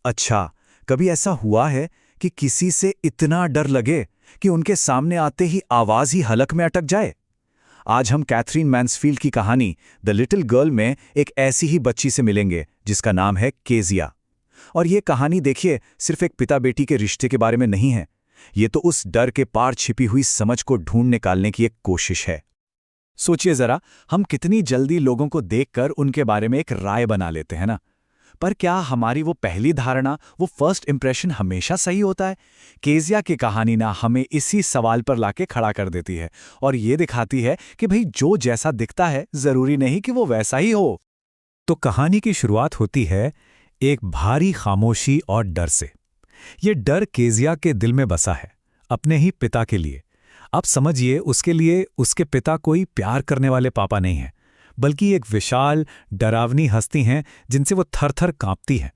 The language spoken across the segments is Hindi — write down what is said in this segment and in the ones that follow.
अच्छा, कभी ऐसा हुआ है कि किसी से इतना डर लगे कि उनके सामने आते ही आवाज ही हलक में अटक जाए? आज हम कैथरीन मैन्सफील्ड की कहानी द लिटिल गर्ल में एक ऐसी ही बच्ची से मिलेंगे जिसका नाम है केजिया। और ये कहानी देखिए सिर्फ एक पिता बेटी के रिश्ते के बारे में नहीं है। ये तो उस डर के पार छिपी हुई समझ को ढूंढ निकालने की एक कोशिश है। सोचिए जरा, हम कितनी जल्दी लोगों को देखकर उनके बारे में एक राय बना लेते हैं ना। पर क्या हमारी वो पहली धारणा, वो फर्स्ट इंप्रेशन हमेशा सही होता है? केजिया की कहानी ना हमें इसी सवाल पर लाके खड़ा कर देती है और ये दिखाती है कि भाई जो जैसा दिखता है जरूरी नहीं कि वो वैसा ही हो। तो कहानी की शुरुआत होती है एक भारी खामोशी और डर से। ये डर केजिया के दिल में बसा है, अपने ही पिता के लिए। अब समझिए, उसके लिए उसके पिता कोई प्यार करने वाले पापा नहीं हैं, बल्कि एक विशाल डरावनी हस्ती हैं जिनसे वो थर-थर कांपती है।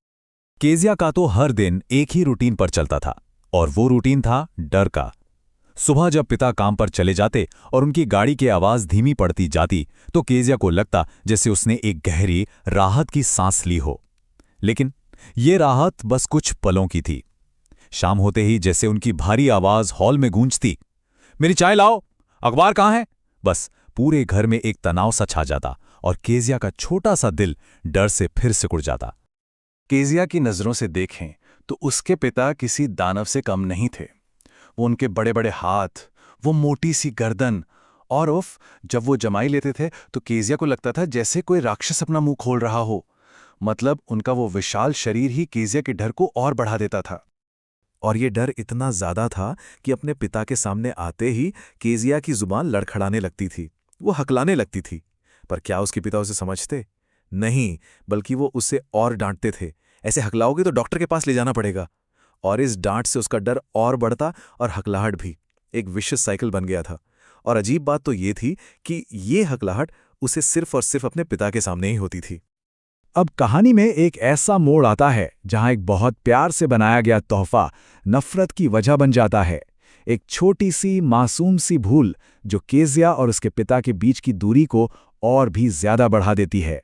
केजिया का तो हर दिन एक ही रूटीन पर चलता था, और वो रूटीन था डर का। सुबह जब पिता काम पर चले जाते और उनकी गाड़ी की आवाज धीमी पड़ती जाती तो केजिया को लगता जैसे उसने एक गहरी राहत की सांस ली हो। लेकिन ये राहत बस कुछ पलों की थी। शाम होते ही जैसे उनकी भारी आवाज हॉल में गूंजती, मेरी चाय लाओ, अखबार कहाँ है? बस पूरे घर में एक तनाव सा छा जाता और केजिया का छोटा सा दिल डर से फिर सिकुड़ जाता। केजिया की नजरों से देखें तो उसके पिता किसी दानव से कम नहीं थे। वो उनके बड़े बड़े हाथ, वो मोटी सी गर्दन, और उफ, जब वो जमाई लेते थे तो केजिया को लगता था जैसे कोई राक्षस अपना मुंह खोल रहा हो। मतलब उनका वो विशाल शरीर ही केजिया के डर को और बढ़ा देता था। और ये डर इतना ज्यादा था कि अपने पिता के सामने आते ही केजिया की जुबान लड़खड़ाने लगती थी, वो हकलाने लगती थी। पर क्या उसके पिता उसे समझते? नहीं, बल्कि वो उसे और डांटते थे। ऐसे हकलाओगे तो डॉक्टर के पास ले जाना पड़ेगा। और इस डांट से उसका डर और बढ़ता और हकलाहट भी एक विशिष्ट साइकिल बन गया था। और अजीब बात तो ये थी कि ये हकलाहट उसे सिर्फ और सिर्फ अपने पिता के सामने ही होती थी। अब कहानी में एक ऐसा मोड़ आता है जहां एक बहुत प्यार से बनाया गया तोहफा नफरत की वजह बन जाता है। एक छोटी सी मासूम सी भूल जो केजिया और उसके पिता के बीच की दूरी को और भी ज्यादा बढ़ा देती है।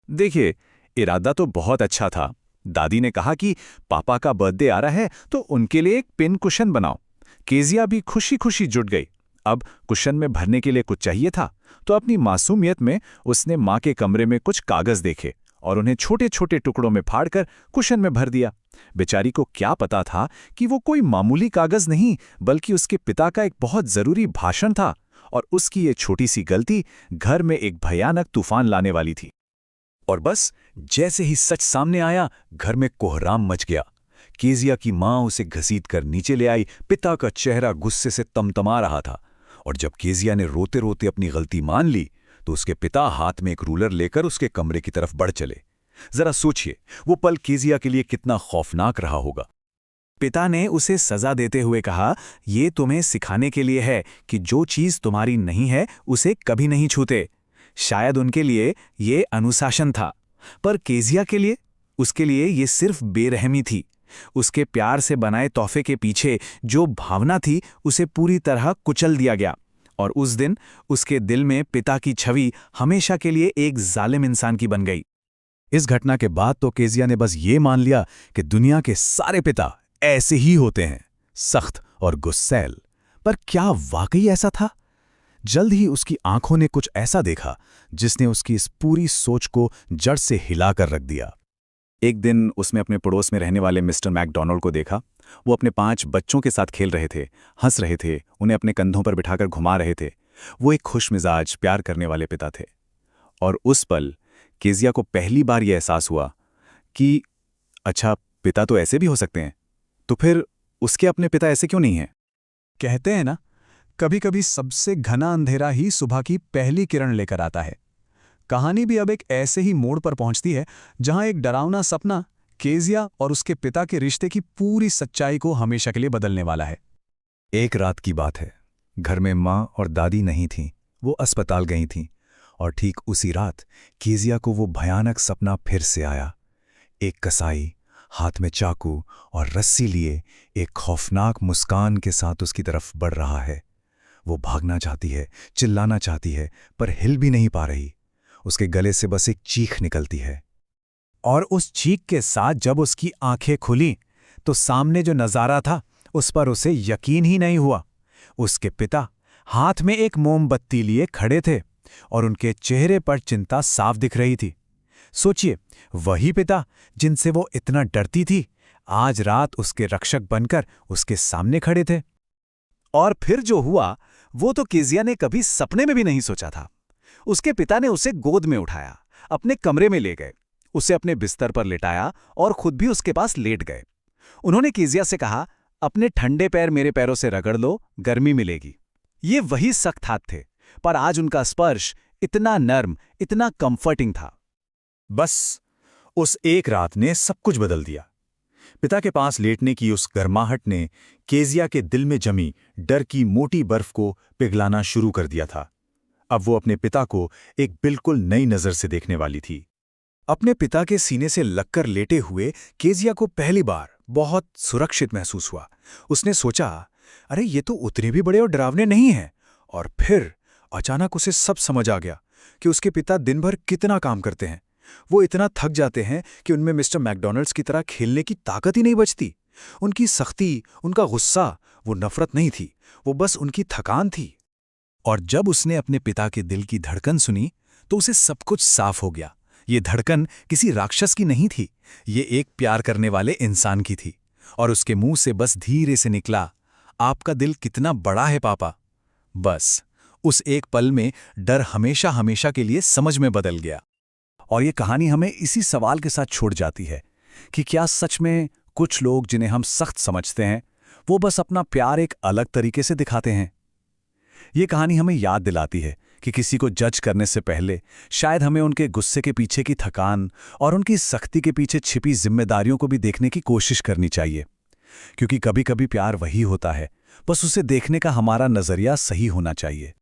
देखिए, इरादा तो बहुत अच्छा था। दादी ने कहा कि पापा का बर्थडे आ रहा है तो उनके लिए एक पिन कुशन बनाओ। केजिया भी खुशी खुशी जुट गई। अब कुशन में भरने के लिए कुछ चाहिए था, तो अपनी मासूमियत में उसने माँ के कमरे में कुछ कागज देखे और उन्हें छोटे छोटे टुकड़ों में फाड़कर कुशन में भर दिया। बेचारी को क्या पता था कि वो कोई मामूली कागज नहीं, बल्कि उसके पिता का एक बहुत जरूरी भाषण था, और उसकी ये छोटी सी गलती घर में एक भयानक तूफान लाने वाली थी। और बस जैसे ही सच सामने आया, घर में कोहराम मच गया। केजिया की माँ उसे घसीटकर नीचे ले आई। पिता का चेहरा गुस्से से तमतमा रहा था, और जब केजिया ने रोते रोते अपनी गलती मान ली तो उसके पिता हाथ में एक रूलर लेकर उसके कमरे की तरफ बढ़ चले। जरा सोचिए, वो पल केजिया के लिए कितना खौफनाक रहा होगा। पिता ने उसे सजा देते हुए कहा, ये तुम्हें सिखाने के लिए है कि जो चीज तुम्हारी नहीं है उसे कभी नहीं छूते। शायद उनके लिए ये अनुशासन था, पर केजिया के लिए, उसके लिए ये सिर्फ बेरहमी थी। उसके प्यार से बनाए तोहफे के पीछे जो भावना थी उसे पूरी तरह कुचल दिया गया, और उस दिन उसके दिल में पिता की छवि हमेशा के लिए एक जालिम इंसान की बन गई। इस घटना के बाद तो केजिया ने बस ये मान लिया कि दुनिया के सारे पिता ऐसे ही होते हैं, सख्त और गुस्सैल। पर क्या वाकई ऐसा था? जल्द ही उसकी आंखों ने कुछ ऐसा देखा जिसने उसकी इस पूरी सोच को जड़ से हिलाकर रख दिया। एक दिन उसने अपने पड़ोस में रहने वाले मिस्टर मैकडॉनल्ड को देखा। वो अपने 5 बच्चों के साथ खेल रहे थे, हंस रहे थे, उन्हें अपने कंधों पर बिठाकर घुमा रहे थे। वो एक खुशमिजाज, प्यार करने वाले पिता थे। और उस पल केजिया को पहली बार यह एहसास हुआ कि अच्छा, पिता तो ऐसे भी हो सकते हैं, तो फिर उसके अपने पिता ऐसे क्यों नहीं हैं? कहते हैं ना, कभी कभी सबसे घना अंधेरा ही सुबह की पहली किरण लेकर आता है। कहानी भी अब एक ऐसे ही मोड़ पर पहुंचती है जहां एक डरावना सपना केजिया और उसके पिता के रिश्ते की पूरी सच्चाई को हमेशा के लिए बदलने वाला है। एक रात की बात है। घर में माँ और दादी नहीं थीं, वो अस्पताल गई थीं। और ठीक उसी रात केजिया को वो भयानक सपना फिर से आया। एक कसाई हाथ में चाकू और रस्सी लिए एक खौफनाक मुस्कान के साथ उसकी तरफ बढ़ रहा है। वो भागना चाहती है, चिल्लाना चाहती है, पर हिल भी नहीं पा रही। उसके गले से बस एक चीख निकलती है, और उस चीख के साथ जब उसकी आंखें खुली तो सामने जो नज़ारा था उस पर उसे यकीन ही नहीं हुआ। उसके पिता हाथ में एक मोमबत्ती लिए खड़े थे और उनके चेहरे पर चिंता साफ दिख रही थी। सोचिए, वही पिता जिनसे वो इतना डरती थी आज रात उसके रक्षक बनकर उसके सामने खड़े थे। और फिर जो हुआ वो तो केजिया ने कभी सपने में भी नहीं सोचा था। उसके पिता ने उसे गोद में उठाया, अपने कमरे में ले गए, उसे अपने बिस्तर पर लिटाया और खुद भी उसके पास लेट गए। उन्होंने केजिया से कहा, अपने ठंडे पैर मेरे पैरों से रगड़ लो, गर्मी मिलेगी। ये वही सख्त हाथ थे, पर आज उनका स्पर्श इतना नर्म, इतना कंफर्टिंग था। बस उस एक रात ने सब कुछ बदल दिया। पिता के पास लेटने की उस गर्माहट ने केजिया के दिल में जमी डर की मोटी बर्फ को पिघलाना शुरू कर दिया था। अब वो अपने पिता को एक बिल्कुल नई नज़र से देखने वाली थी। अपने पिता के सीने से लगकर लेटे हुए केजिया को पहली बार बहुत सुरक्षित महसूस हुआ। उसने सोचा, अरे ये तो उतने भी बड़े और डरावने नहीं हैं। और फिर अचानक उसे सब समझ आ गया कि उसके पिता दिन भर कितना काम करते हैं। वो इतना थक जाते हैं कि उनमें मिस्टर मैकडॉनल्ड्स की तरह खेलने की ताकत ही नहीं बचती। उनकी सख्ती, उनका गुस्सा, वो नफरत नहीं थी, वो बस उनकी थकान थी। और जब उसने अपने पिता के दिल की धड़कन सुनी तो उसे सब कुछ साफ हो गया। ये धड़कन किसी राक्षस की नहीं थी, ये एक प्यार करने वाले इंसान की थी। और उसके मुंह से बस धीरे से निकला, आपका दिल कितना बड़ा है पापा। बस उस एक पल में डर हमेशा हमेशा के लिए समझ में बदल गया। और ये कहानी हमें इसी सवाल के साथ छोड़ जाती है कि क्या सच में कुछ लोग जिन्हें हम सख्त समझते हैं वो बस अपना प्यार एक अलग तरीके से दिखाते हैं। ये कहानी हमें याद दिलाती है कि किसी को जज करने से पहले शायद हमें उनके गुस्से के पीछे की थकान और उनकी सख्ती के पीछे छिपी जिम्मेदारियों को भी देखने की कोशिश करनी चाहिए। क्योंकि कभी-कभी प्यार वही होता है, बस उसे देखने का हमारा नजरिया सही होना चाहिए।